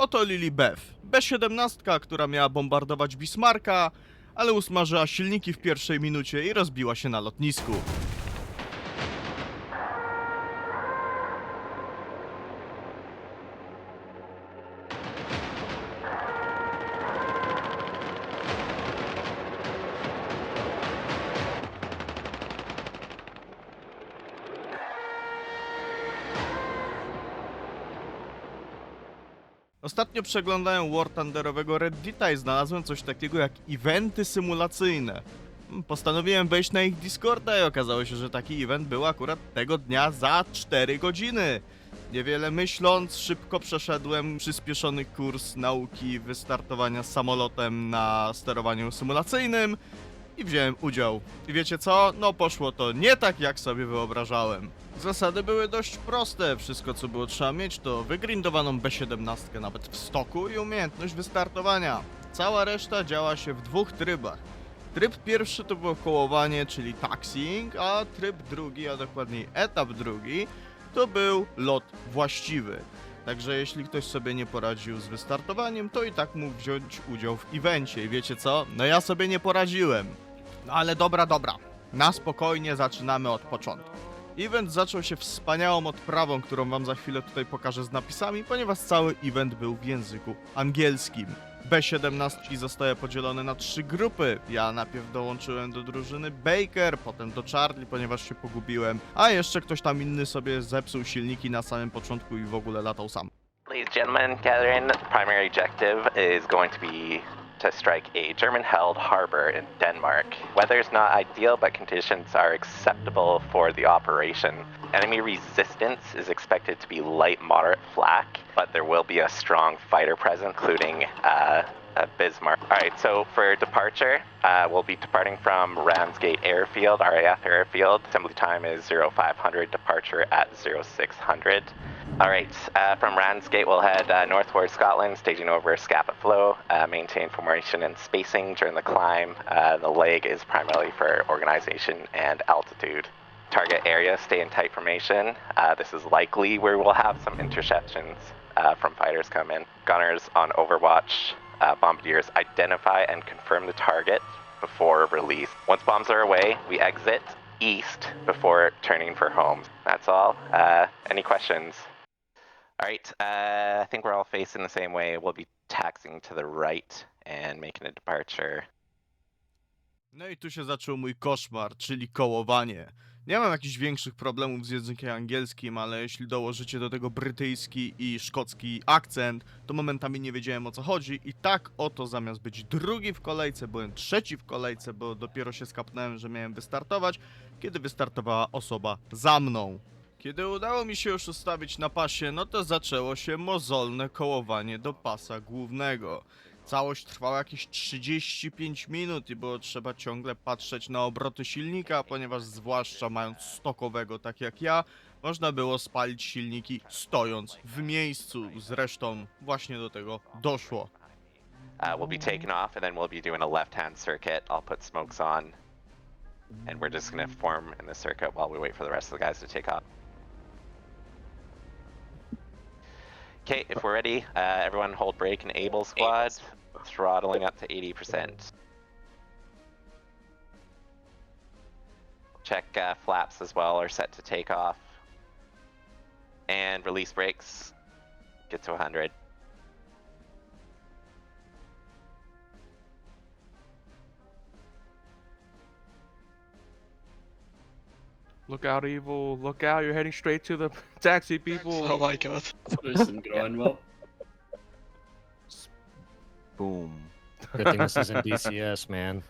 Oto Lilibeth, B-17, która miała bombardować Bismarcka, ale usmażyła silniki w pierwszej minucie i rozbiła się na lotnisku. Ostatnio przeglądałem War Thunderowego Reddita i znalazłem coś takiego jak eventy symulacyjne. Postanowiłem wejść na ich Discorda i okazało się, że taki event był akurat tego dnia za 4 godziny. Niewiele myśląc, szybko przeszedłem przyspieszony kurs nauki wystartowania samolotem na sterowaniu symulacyjnym i wziąłem udział. I wiecie co? No poszło to nie tak, jak sobie wyobrażałem. Zasady były dość proste. Wszystko, co było trzeba mieć, to wygrindowaną B-17 nawet w stoku i umiejętność wystartowania. Cała reszta działa się w dwóch trybach. Tryb pierwszy to było kołowanie, czyli taxiing, a tryb drugi, a dokładniej etap drugi, to był lot właściwy. Także jeśli ktoś sobie nie poradził z wystartowaniem, to i tak mógł wziąć udział w evencie. I wiecie co? No ja sobie nie poradziłem. No ale dobra. Na spokojnie zaczynamy od początku. Event zaczął się wspaniałą odprawą, którą wam za chwilę tutaj pokażę z napisami, ponieważ cały event był w języku angielskim. B-17 zostaje podzielone na 3 grupy. Ja najpierw dołączyłem do drużyny Baker, potem do Charlie, ponieważ się pogubiłem, a jeszcze ktoś tam inny sobie zepsuł silniki na samym początku i w ogóle latał sam. Ladies and gentlemen, gather in. The primary objective is going to be to strike a German-held harbor in Denmark. Weather is not ideal, but conditions are acceptable for the operation. Enemy resistance is expected to be light, moderate flak, but there will be a strong fighter presence, including Bismarck. Alright, so for departure, we'll be departing from Ramsgate Airfield, RAF Airfield. Assembly time is 0500, departure at 0600. Alright, from Ramsgate we'll head north towards Scotland, staging over Scapa Flow, maintain formation and spacing during the climb. The leg is primarily for organization and altitude. Target area, stay in tight formation. This is likely where we'll have some interceptions from fighters come in. Gunners on overwatch, bombardiers identify and confirm the target before release. Once bombs are away, we exit east before turning for home. That's all. Any questions? Alright, I think we're all facing the same way. We'll be taxiing to the right and making a departure. No i tu się zaczął mój koszmar, czyli kołowanie. Nie mam jakichś większych problemów z językiem angielskim, ale jeśli dołożycie do tego brytyjski i szkocki akcent, to momentami nie wiedziałem, o co chodzi i tak oto zamiast być drugi w kolejce, byłem trzeci w kolejce, bo dopiero się skapnąłem, że miałem wystartować, kiedy wystartowała osoba za mną. Kiedy udało mi się już ustawić na pasie, no to zaczęło się mozolne kołowanie do pasa głównego. Całość trwała jakieś 35 minut i było trzeba ciągle patrzeć na obroty silnika, ponieważ zwłaszcza mając stokowego tak jak ja, można było spalić silniki stojąc w miejscu. Zresztą właśnie do tego doszło. We'll be taking off and then we'll be doing a left-hand circuit. I'll put smokes on and we're just gonna form in the circuit while we wait for the rest of the guys to take off. Okay, if we're ready, everyone hold brake and able squad, throttling up to 80%. Check flaps as well are set to take off. And release brakes, get to 100. Look out, evil. Look out, you're heading straight to the taxi, people. Oh my god. Listen, going well. Boom. Good thing this isn't DCS, man.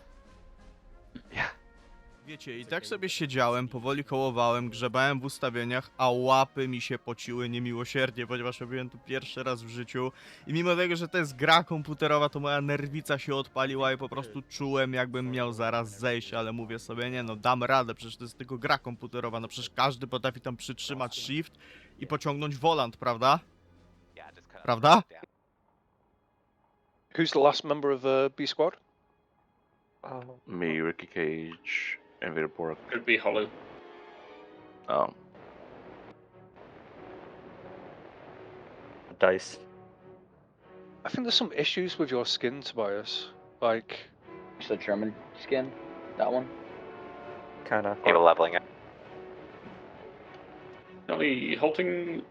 Wiecie, i tak sobie siedziałem, powoli kołowałem, grzebałem w ustawieniach, a łapy mi się pociły niemiłosiernie, ponieważ robiłem to pierwszy raz w życiu i mimo tego, że to jest gra komputerowa, to moja nerwica się odpaliła i po prostu czułem, jakbym miał zaraz zejść, ale mówię sobie, nie no, dam radę, przecież to jest tylko gra komputerowa, no przecież każdy potrafi tam przytrzymać shift i pociągnąć volant, prawda? Prawda? Who's the last member of B squad? Me, Ricky Cage, and Vilborg. Could be hollow. Oh. Dice. I think there's some issues with your skin, Tobias. Like, It's the German skin, that one. Kinda. Able leveling it. Only holding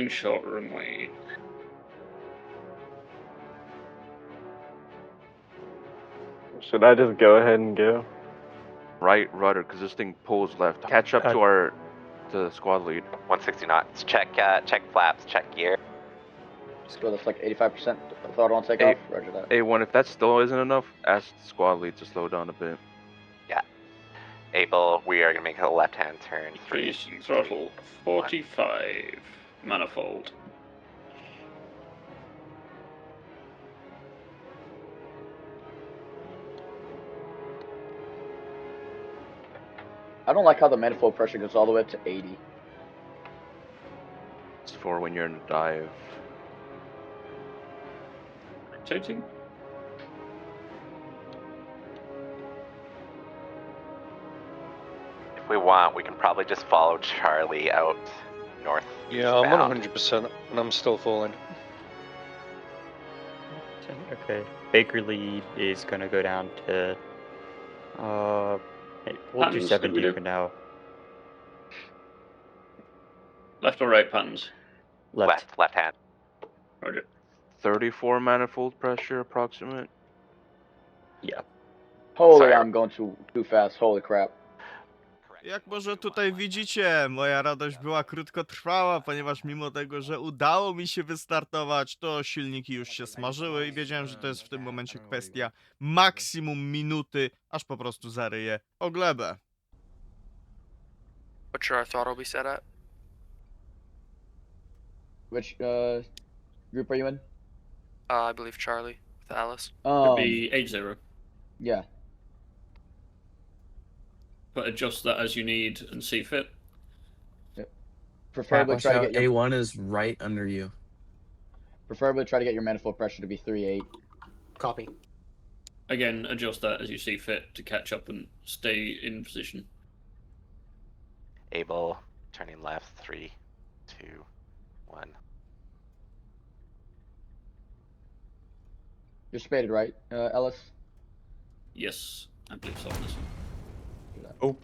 short runway. Should I just go ahead and go? Right rudder, because this thing pulls left. Catch up to the squad lead. 160 knots. Check flaps. Check gear. Just go, that's like 85% throttle on Hey. takeoff. Roger that. A1, if that still isn't enough, ask the squad lead to slow down a bit. Able. We are gonna make a left-hand turn. Increase throttle 45. Manifold. I don't like how the manifold pressure goes all the way up to 80. It's for when you're in a dive. Rotating. If we want, we can probably just follow Charlie out north. yeah, I'm bound. on 100%, and I'm still falling. Okay. Baker lead is gonna go down to. We'll do Patterns, 70 we do. for now. Left or right patterns? Left. Left hand. Roger. 34 manifold pressure approximate. Yeah. Holy, Sorry. I'm going too fast. Holy crap. Jak może tutaj widzicie, moja radość była krótkotrwała, ponieważ mimo tego, że udało mi się wystartować, to silniki już się smażyły i wiedziałem, że to jest w tym momencie kwestia maksimum minuty, aż po prostu zaryję o glebę. What should our throttle be set at? Which group are you in? I believe Charlie with Alice. Could be H0, Yeah. but adjust that as you need and see fit. Preferably try to get your A1 is right under you. your manifold pressure to be 3.8. Copy. Again, adjust that as you see fit to catch up and stay in position. Able. Turning left. 3, 2, 1. You're spaded, right, Ellis? Yes, I believe so. On this one.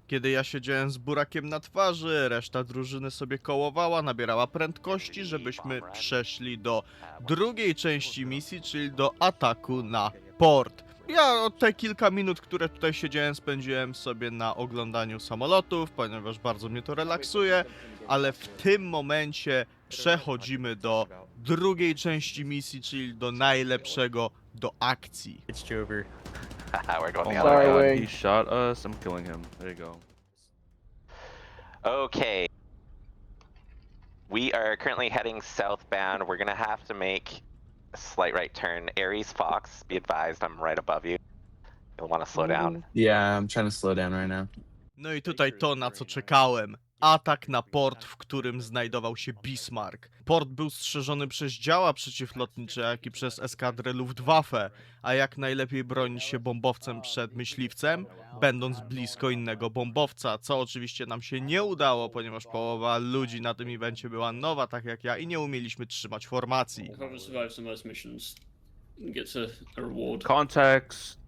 Kiedy ja siedziałem z burakiem na twarzy, reszta drużyny sobie kołowała, nabierała prędkości, żebyśmy przeszli do drugiej części misji, czyli do ataku na port. Ja te kilka minut, które tutaj siedziałem, spędziłem sobie na oglądaniu samolotów, ponieważ bardzo mnie to relaksuje, ale w tym momencie przechodzimy do drugiej części misji, czyli do najlepszego, do akcji. It's Jover. Haha, we're going Oh the my other way. Sorry, god, Wing. he shot us. I'm killing him. There you go. Okay. We are currently heading southbound. We're gonna have to make a slight right turn. Aries Fox, be advised, I'm right above you. You'll want to slow down. Yeah, I'm trying to slow down right now. No i tutaj to, na co czekałem. Atak na port, w którym znajdował się Bismarck. Port był strzeżony przez działa przeciwlotnicze, jak i przez eskadrę Luftwaffe, a jak najlepiej bronić się bombowcem przed myśliwcem, będąc blisko innego bombowca, co oczywiście nam się nie udało, ponieważ połowa ludzi na tym evencie była nowa, tak jak ja, i nie umieliśmy trzymać formacji. Whoever survives the most missions gets a reward. Contacts.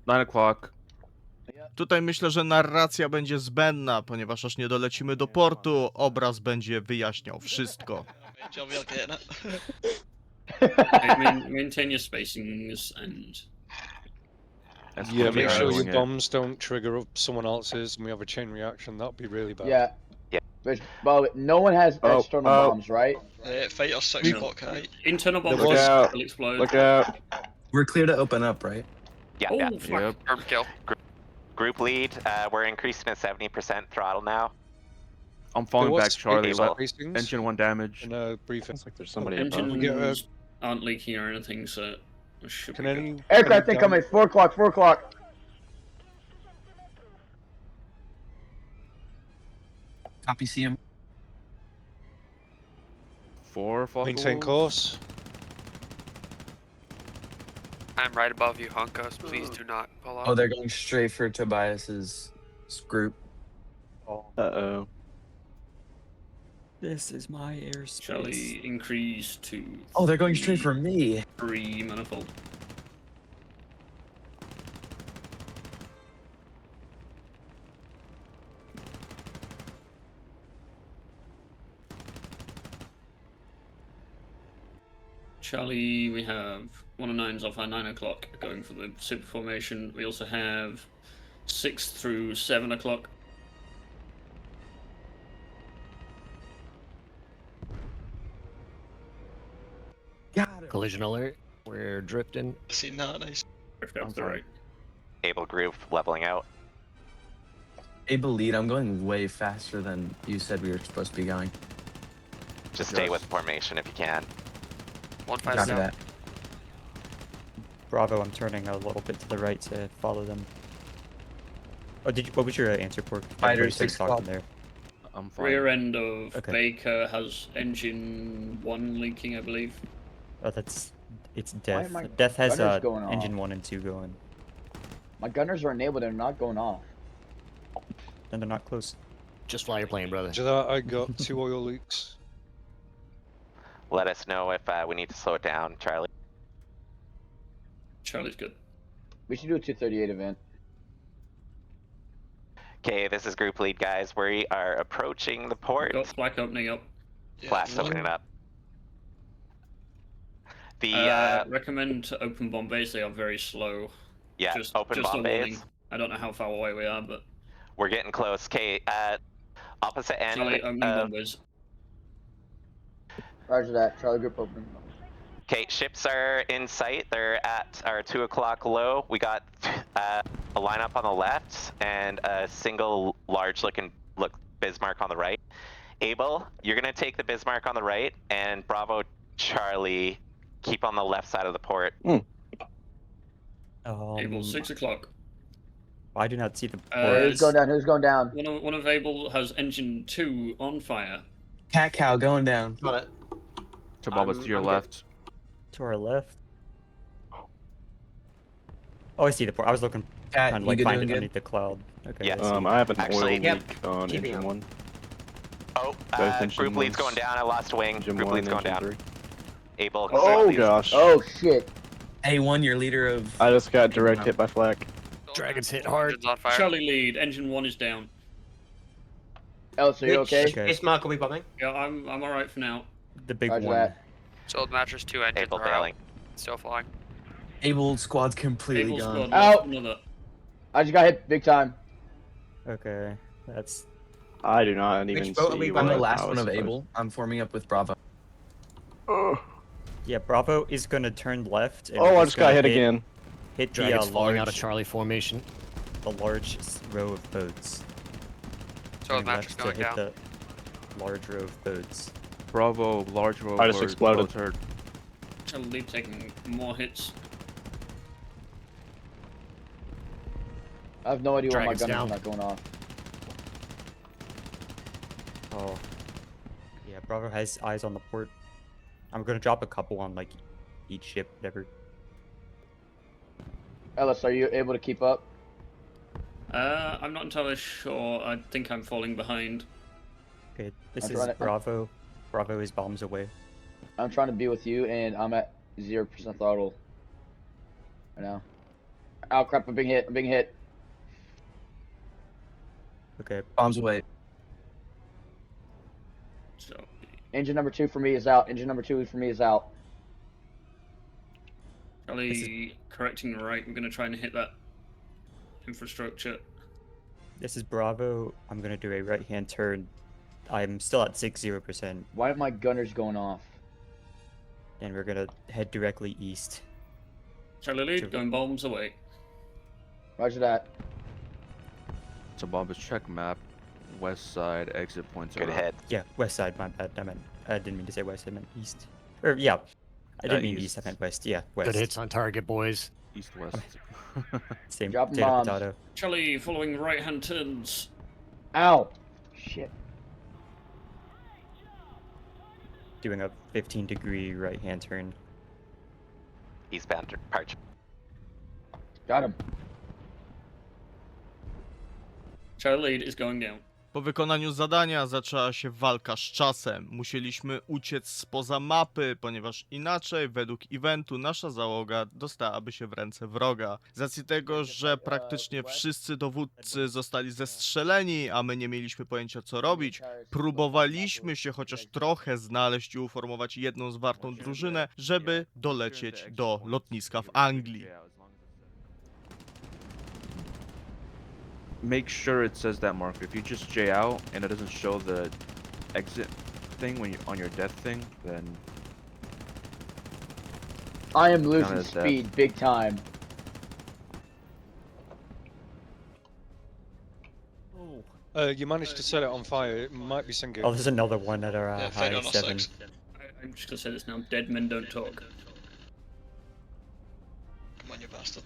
9 o'clock. Tutaj myślę, że narracja będzie zbędna, ponieważ aż nie dolecimy do portu, obraz będzie wyjaśniał wszystko. Maintain your spacings and That's Yeah, what we make are sure doing your it. bombs don't trigger up someone else's and we have a chain reaction. That'd be really bad. Yeah. Yeah. Which, by the way, no one has external bombs, right? Fight us 6 o'clock, right? internal bombs Look out. will explode. Look out. We're clear to open up, right? Yeah, Oh, yeah. fuck. Yep. Armed kill. Group lead, we're increasing to 70% throttle now. I'm falling There back, was Charlie. Able. spacings Engine 1 damage. in a briefing. Looks like there's somebody Engines above. aren't leaking or anything, so it should Can be good. any Aircraft any incoming, 4 o'clock, 4 o'clock. Copy CM. 4 maintain course? I'm right above you, Hunkas. Please do not pull out. Oh, they're going straight for Tobias's group. Uh-oh. This is my airspace. Charlie, increase to. Oh, they're going straight for me. 3 manifold. Charlie, we have 109s off our 9 o'clock going for the super formation. We also have 6 through 7 o'clock. Got it. Collision alert. We're drifting. See, not nice. Drift out to the right. Able group leveling out. Able lead, I'm going way faster than you said we were supposed to be going. Just stay with formation if you can. Copy 157. that. Bravo, I'm turning a little bit to the right to follow them. Oh, what was your answer, Pork? Fighter, Everybody started 6 talking o'clock. there. I'm fine. Rear end of Okay. Baker has engine 1 leaking, I believe. Oh, it's Why Death. am I- Death has gunners going engine off? 1 and 2 going. My gunners are enabled, they're not going off. And they're not close. Just fly your plane, brother. After that, I got 2 oil leaks. Let us know if we need to slow it down, Charlie. Charlie's good. We should do a 238 event. Okay, this is group lead, guys. We are approaching the port. Got flak opening up. Flash opening up. The Recommend to open bombays, they are very slow. yeah, Just, open just a bomb warning. bays. I don't know how far away we are, but We're getting close. Okay, opposite end. Charlie opening bombays. Roger that. Charlie group open. Okay, ships are in sight. They're at our 2 o'clock low. We got a lineup on the left and a single large-looking Bismarck on the right. Abel, you're gonna take the Bismarck on the right, and Bravo Charlie, keep on the left side of the port. Able 6 o'clock. I do not see the Who's going down? Who's going down? One of Able has engine 2 on fire. Cat cow going down. Got it. Chababas to your left. To our left. Oh, I see the port. I was looking, Cat, trying to you like good, find doing it good? underneath the cloud. Okay. Yes. I see it. I have an Actually, oil yep. leak on Keeping engine up. 1. Oh, Both engine group lead's ones. going down. I lost wing. Engine Group 1 lead's and going engine down. 3. Able. Oh please. gosh. Oh shit. A1, your leader of. I just got direct hit by flak. Dragons hit hard. Engine's on fire. Charlie lead, engine 1 is down. Ellis, are you okay? Okay. Bismarck will be bombing. Yeah, I'm alright for now. The big Roger one. that. Sold mattress 2 engines Able are out. bailing. Still flying. Able squad's completely Able gone. squad Out. another. I just got hit big time. Okay. That's I do not even Which boat are see we what I'm the bombing? last I one was of supposed- Able. I'm forming up with Bravo. yeah. Bravo is gonna turn left. And Oh, we're I just got gonna hit again. Hit the Dragons falling out of large, Charlie formation. the large row of boats. Sold Turn mattress left to going hit down. the large row of boats. Bravo, large row. I just exploded. Charlie lead taking more hits. I have no idea why my Dragon's gunners down. are not going off. Oh. Yeah, Bravo has eyes on the port. I'm gonna drop a couple on like each ship, whatever. Ellis, are you able to keep up? I'm not entirely sure. I think I'm falling behind. Okay, this I'm is trying to- Bravo. Bravo is bombs away. I'm trying to be with you, and I'm at 0% throttle right now. Oh crap! I'm being hit. I'm being hit. Okay, Bombs away. So Engine number 2 for me is out. Engine number 2 for me is out. Charlie correcting right. We're gonna try and hit that infrastructure. this is Bravo. I'm gonna do a right-hand turn. I'm still at 60%, Why are my gunners going off? and we're gonna head directly east. Charlie lead Sure. going bombs away. Roger that. Chababas check map. West side exit points. Good are up. hit. Yeah, west side. My bad. I didn't mean to say west. I meant east. Or yeah, I didn't mean east. I meant west. Yeah, west. Good hits on target, boys. East west. Same. Dropping Potato, bombs. potato. Charlie following right hand turns. Ow! Shit. Doing a 15-degree right-hand turn. Eastbound departure. Got him. Charlie lead is going down. Po wykonaniu zadania zaczęła się walka z czasem. Musieliśmy uciec spoza mapy, ponieważ inaczej według eventu nasza załoga dostałaby się w ręce wroga. Z racji tego, że praktycznie wszyscy dowódcy zostali zestrzeleni, a my nie mieliśmy pojęcia co robić, próbowaliśmy się chociaż trochę znaleźć i uformować jedną zwartą drużynę, żeby dolecieć do lotniska w Anglii. Make sure it says that marker. If you just J out and it doesn't show the exit thing when you're on your death thing, then I am losing Kinda death. speed big time. You managed to set it on fire. It might be sinking. Oh, there's another one at our high 7. I'm just gonna say this now. Dead men don't talk. Come on, you bastard.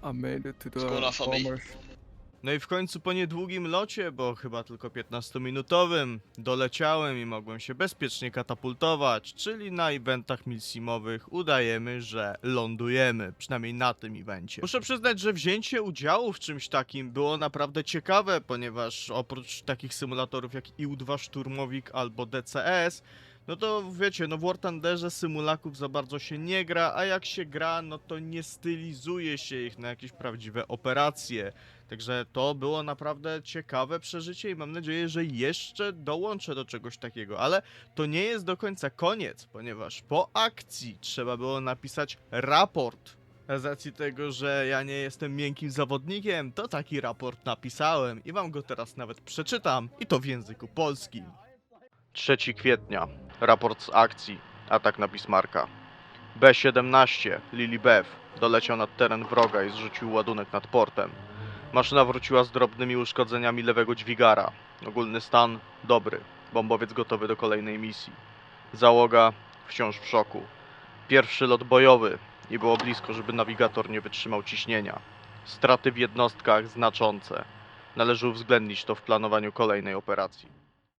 I made it to the going off on me? bombers. No i w końcu po niedługim locie, bo chyba tylko 15-minutowym, doleciałem i mogłem się bezpiecznie katapultować, czyli na eventach milsimowych udajemy, że lądujemy, przynajmniej na tym evencie. Muszę przyznać, że wzięcie udziału w czymś takim było naprawdę ciekawe, ponieważ oprócz takich symulatorów jak IU-2 Szturmowik albo DCS, no to wiecie, no w War Thunderze symulaków za bardzo się nie gra, a jak się gra, no to nie stylizuje się ich na jakieś prawdziwe operacje. Także to było naprawdę ciekawe przeżycie i mam nadzieję, że jeszcze dołączę do czegoś takiego. Ale to nie jest do końca koniec, ponieważ po akcji trzeba było napisać raport. A z racji tego, że ja nie jestem miękkim zawodnikiem, to taki raport napisałem i wam go teraz nawet przeczytam, i to w języku polskim. 3 kwietnia. Raport z akcji. Atak na Bismarcka. B-17 Lilibeth doleciał nad teren wroga i zrzucił ładunek nad portem. Maszyna wróciła z drobnymi uszkodzeniami lewego dźwigara. Ogólny stan dobry. Bombowiec gotowy do kolejnej misji. Załoga wciąż w szoku. Pierwszy lot bojowy i było blisko, żeby nawigator nie wytrzymał ciśnienia. Straty w jednostkach znaczące. Należy uwzględnić to w planowaniu kolejnej operacji.